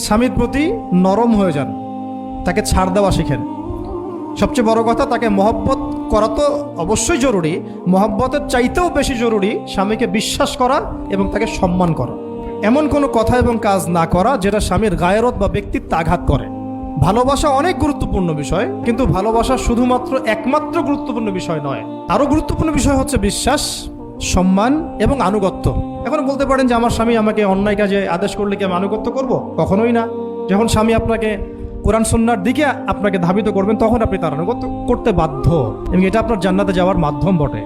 স্বামীর প্রতি নরম হয়ে যান, তাকে ছাড় দেওয়া শিখেন। সবচেয়ে বড় কথা, তাকে মহব্বত করা তো অবশ্যই জরুরি, মহব্বতের চাইতেও বেশি জরুরি স্বামীকে বিশ্বাস করা এবং তাকে সম্মান করা। এমন কোনো কথা এবং কাজ না করা যেটা স্বামীর গায়রত বা ব্যক্তিত্বে আঘাত করে। ভালোবাসা অনেক গুরুত্বপূর্ণ বিষয়, কিন্তু ভালোবাসা শুধুমাত্র একমাত্র গুরুত্বপূর্ণ বিষয় নয়। আরও গুরুত্বপূর্ণ বিষয় হচ্ছে বিশ্বাস, সম্মান এবং আনুগত্য। এখন বলতে পারেন যে আমার স্বামী আমাকে অন্যায় কাজে আদেশ করলে কি আমি আনুগত্য করব? কখনোই না। যখন স্বামী আপনাকে কোরআন সুন্নাহর দিকে আপনাকে ধাবিত করবেন, তখন আপনি তার আনুগত্য করতে বাধ্য, এবং এটা আপনার জান্নাতে যাওয়ার মাধ্যম বটে।